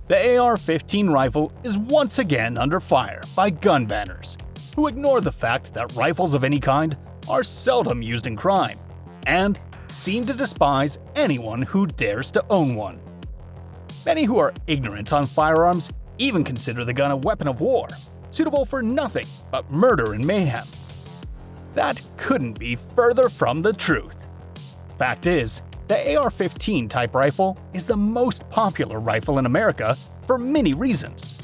The AR-15 rifle is once again under fire by gun banners, who ignore the fact that rifles of any kind are seldom used in crime, and seem to despise anyone who dares to own one. Many who are ignorant on firearms even consider the gun a weapon of war, suitable for nothing but murder and mayhem. That couldn't be further from the truth. Fact is, the AR-15 type rifle is the most popular rifle in America for many reasons.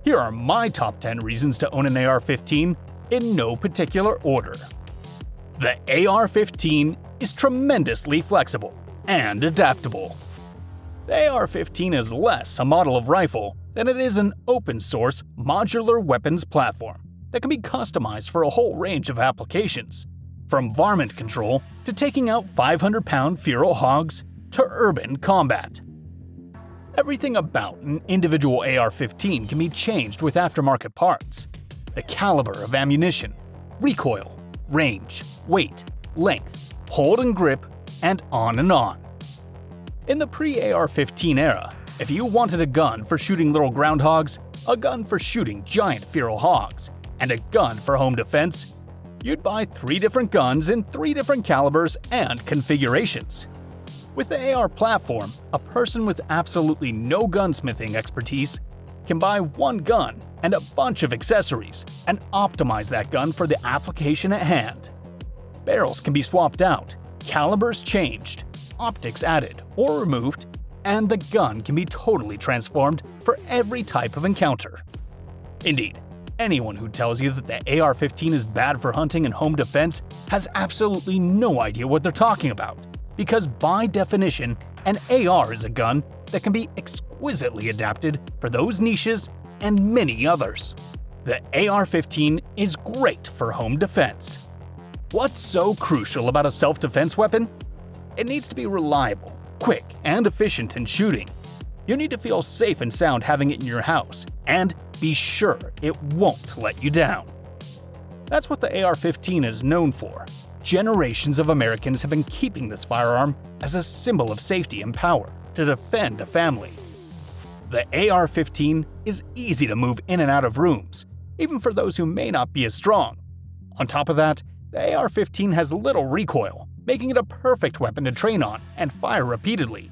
Here are my top 10 reasons to own an AR-15 in no particular order. The AR-15 is tremendously flexible and adaptable. The AR-15 is less a model of rifle than it is an open-source modular weapons platform that can be customized for a whole range of applications, from varmint control to taking out 500-pound feral hogs to urban combat. Everything about an individual AR-15 can be changed with aftermarket parts. The caliber of ammunition, recoil, range, weight, length, hold and grip, and on and on. In the pre-AR-15 era, if you wanted a gun for shooting little groundhogs, a gun for shooting giant feral hogs, and a gun for home defense, you'd buy 3 different guns in 3 different calibers and configurations. With the AR platform, a person with absolutely no gunsmithing expertise can buy one gun and a bunch of accessories and optimize that gun for the application at hand. Barrels can be swapped out, calibers changed, optics added or removed, and the gun can be totally transformed for every type of encounter. Indeed, anyone who tells you that the AR-15 is bad for hunting and home defense has absolutely no idea what they're talking about, because by definition, an AR is a gun that can be exquisitely adapted for those niches and many others. The AR-15 is great for home defense. What's so crucial about a self-defense weapon? It needs to be reliable, quick, and efficient in shooting. You need to feel safe and sound having it in your house, and be sure it won't let you down. That's what the AR-15 is known for. Generations of Americans have been keeping this firearm as a symbol of safety and power to defend a family. The AR-15 is easy to move in and out of rooms, even for those who may not be as strong. On top of that, the AR-15 has little recoil, making it a perfect weapon to train on and fire repeatedly.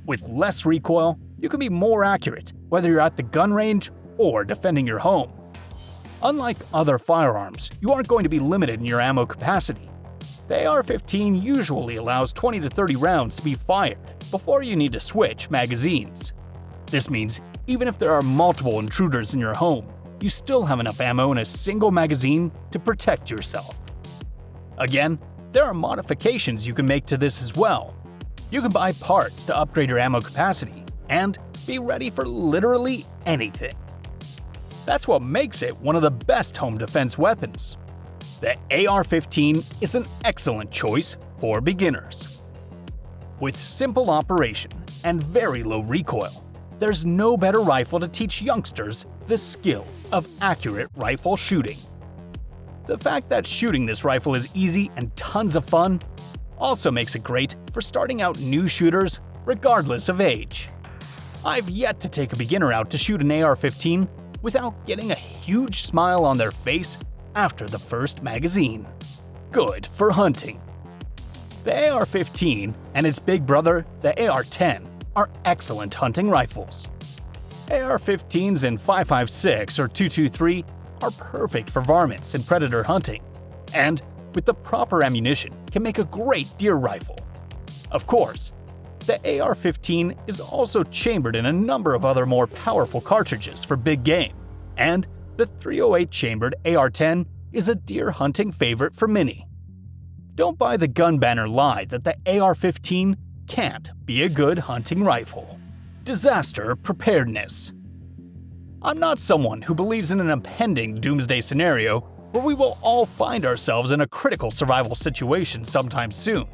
With less recoil, you can be more accurate whether you're at the gun range or defending your home. Unlike other firearms, you aren't going to be limited in your ammo capacity. The AR-15 usually allows 20 to 30 rounds to be fired before you need to switch magazines. This means even if there are multiple intruders in your home, you still have enough ammo in a single magazine to protect yourself. Again, there are modifications you can make to this as well. You can buy parts to upgrade your ammo capacity and be ready for literally anything. That's what makes it one of the best home defense weapons. The AR-15 is an excellent choice for beginners. With simple operation and very low recoil, there's no better rifle to teach youngsters the skill of accurate rifle shooting. The fact that shooting this rifle is easy and tons of fun also makes it great for starting out new shooters regardless of age. I've yet to take a beginner out to shoot an AR-15 without getting a huge smile on their face after the first magazine. Good for hunting. The AR-15 and its big brother, the AR-10, are excellent hunting rifles. AR-15s in 5.56 or 2.23 are perfect for varmints and predator hunting, and with the proper ammunition can make a great deer rifle. Of course, the AR-15 is also chambered in a number of other more powerful cartridges for big game, and the .308 chambered AR-10 is a deer hunting favorite for many. Don't buy the gun banner lie that the AR-15 can't be a good hunting rifle. Disaster preparedness. I'm not someone who believes in an impending doomsday scenario where we will all find ourselves in a critical survival situation sometime soon.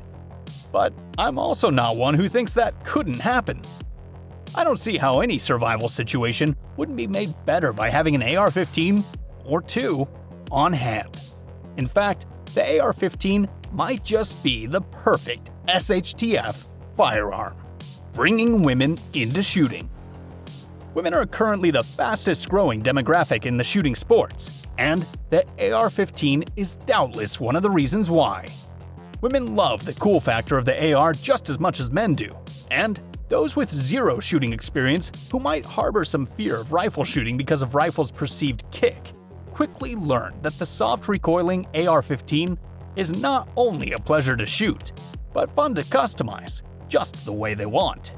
But I'm also not one who thinks that couldn't happen. I don't see how any survival situation wouldn't be made better by having an AR-15 or 2 on hand. In fact, the AR-15 might just be the perfect SHTF firearm, bringing women into shooting. Women are currently the fastest growing demographic in the shooting sports, and the AR-15 is doubtless one of the reasons why. Women love the cool factor of the AR just as much as men do, and those with zero shooting experience who might harbor some fear of rifle shooting because of rifle's perceived kick quickly learn that the soft recoiling AR-15 is not only a pleasure to shoot, but fun to customize just the way they want.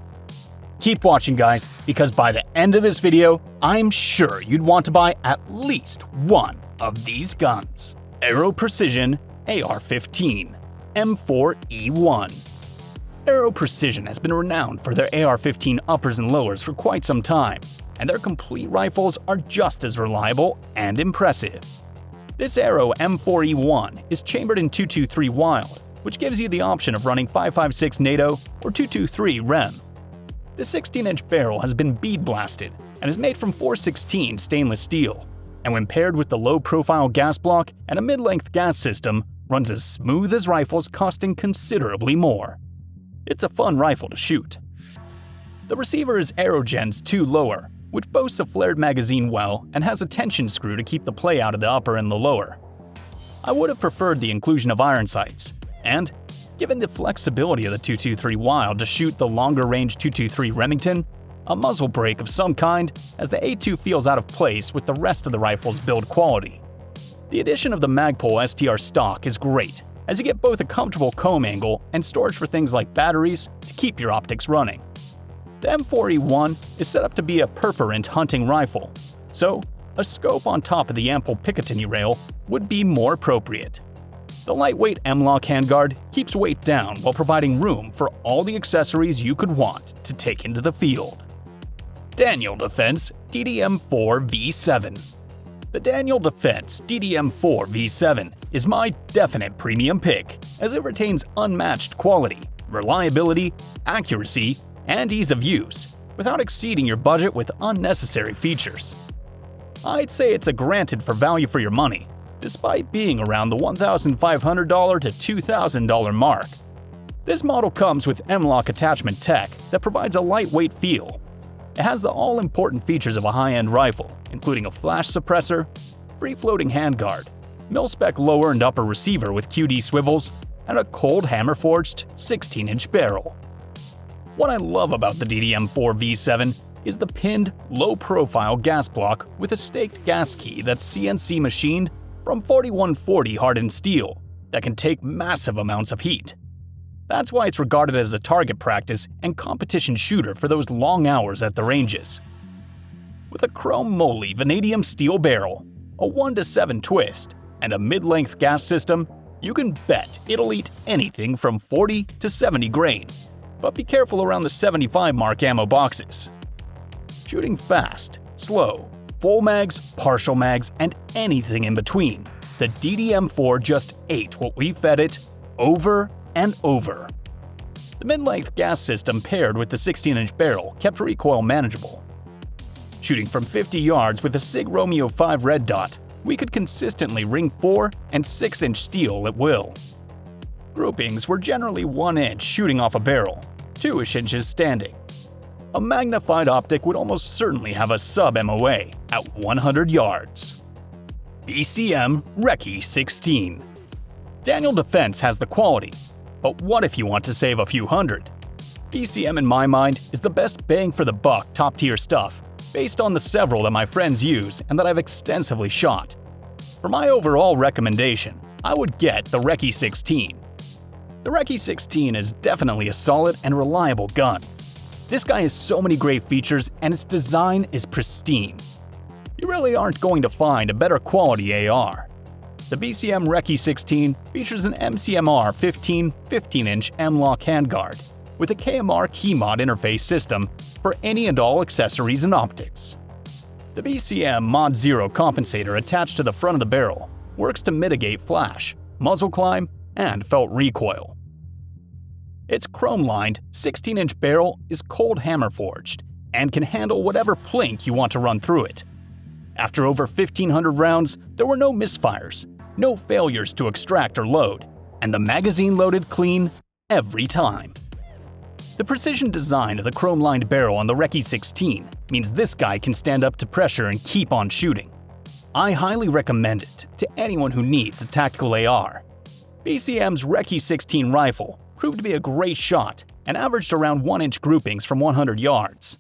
Keep watching, guys, because by the end of this video, I'm sure you'd want to buy at least one of these guns. Aero Precision AR-15 M4E1. Aero Precision has been renowned for their AR-15 uppers and lowers for quite some time, and their complete rifles are just as reliable and impressive. This Aero M4E1 is chambered in 223 Wild, which gives you the option of running 5.56 NATO or 223 REM. The 16-inch barrel has been bead blasted and is made from 416 stainless steel, and when paired with the low-profile gas block and a mid-length gas system, runs as smooth as rifles costing considerably more. It's a fun rifle to shoot. The receiver is Aerogen's 2 lower, which boasts a flared magazine well and has a tension screw to keep the play out of the upper and the lower. I would have preferred the inclusion of iron sights, and given the flexibility of the 223 Wild to shoot the longer-range 223 Remington, a muzzle brake of some kind, as the A2 feels out of place with the rest of the rifle's build quality. The addition of the Magpul STR stock is great, as you get both a comfortable comb angle and storage for things like batteries to keep your optics running. The M4E1 is set up to be a perforant hunting rifle, so a scope on top of the ample Picatinny rail would be more appropriate. The lightweight M-LOK handguard keeps weight down while providing room for all the accessories you could want to take into the field. Daniel Defense DDM4 V7. The Daniel Defense DDM4 V7 is my definite premium pick, as it retains unmatched quality, reliability, accuracy, and ease of use, without exceeding your budget with unnecessary features. I'd say it's a granted for value for your money, despite being around the $1,500 to $2,000 mark. This model comes with M-LOK attachment tech that provides a lightweight feel. It has the all-important features of a high-end rifle, including a flash suppressor, free-floating handguard, mil-spec lower and upper receiver with QD swivels, and a cold hammer-forged 16-inch barrel. What I love about the DDM4 V7 is the pinned, low-profile gas block with a staked gas key that's CNC machined from 4140 hardened steel that can take massive amounts of heat. That's why it's regarded as a target practice and competition shooter for those long hours at the ranges. With a chrome moly vanadium steel barrel, a 1-to-7 twist, and a mid-length gas system, you can bet it'll eat anything from 40 to 70 grain, but be careful around the 75 mark ammo boxes. Shooting fast, slow, full mags, partial mags, and anything in between, the DDM4 just ate what we fed it over and over. The mid-length gas system paired with the 16-inch barrel kept recoil manageable. Shooting from 50 yards with a SIG Romeo 5 red dot, we could consistently ring 4 and 6-inch steel at will. Groupings were generally 1 inch shooting off a barrel, 2-ish inches standing. A magnified optic would almost certainly have a sub-MOA at 100 yards. BCM Rey 16. Daniel Defense has the quality, but what if you want to save a few hundred? BCM in my mind is the best bang for the buck top-tier stuff, based on the several that my friends use and that I've extensively shot. For my overall recommendation, I would get the Rey 16. The Rey 16 is definitely a solid and reliable gun. This guy has so many great features and its design is pristine. You really aren't going to find a better quality AR. The BCM Rey 16 features an MCMR 15 15-inch M-LOK handguard with a KMR key mod interface system for any and all accessories and optics. The BCM Mod 0 compensator attached to the front of the barrel works to mitigate flash, muzzle climb, and felt recoil. Its chrome-lined 16-inch barrel is cold hammer forged and can handle whatever plink you want to run through it. After over 1,500 rounds, there were no misfires, no failures to extract or load, and the magazine loaded clean every time. The precision design of the chrome-lined barrel on the Rey 16 means this guy can stand up to pressure and keep on shooting. I highly recommend it to anyone who needs a tactical AR. BCM's Rey 16 rifle proved to be a great shot and averaged around 1-inch groupings from 100 yards.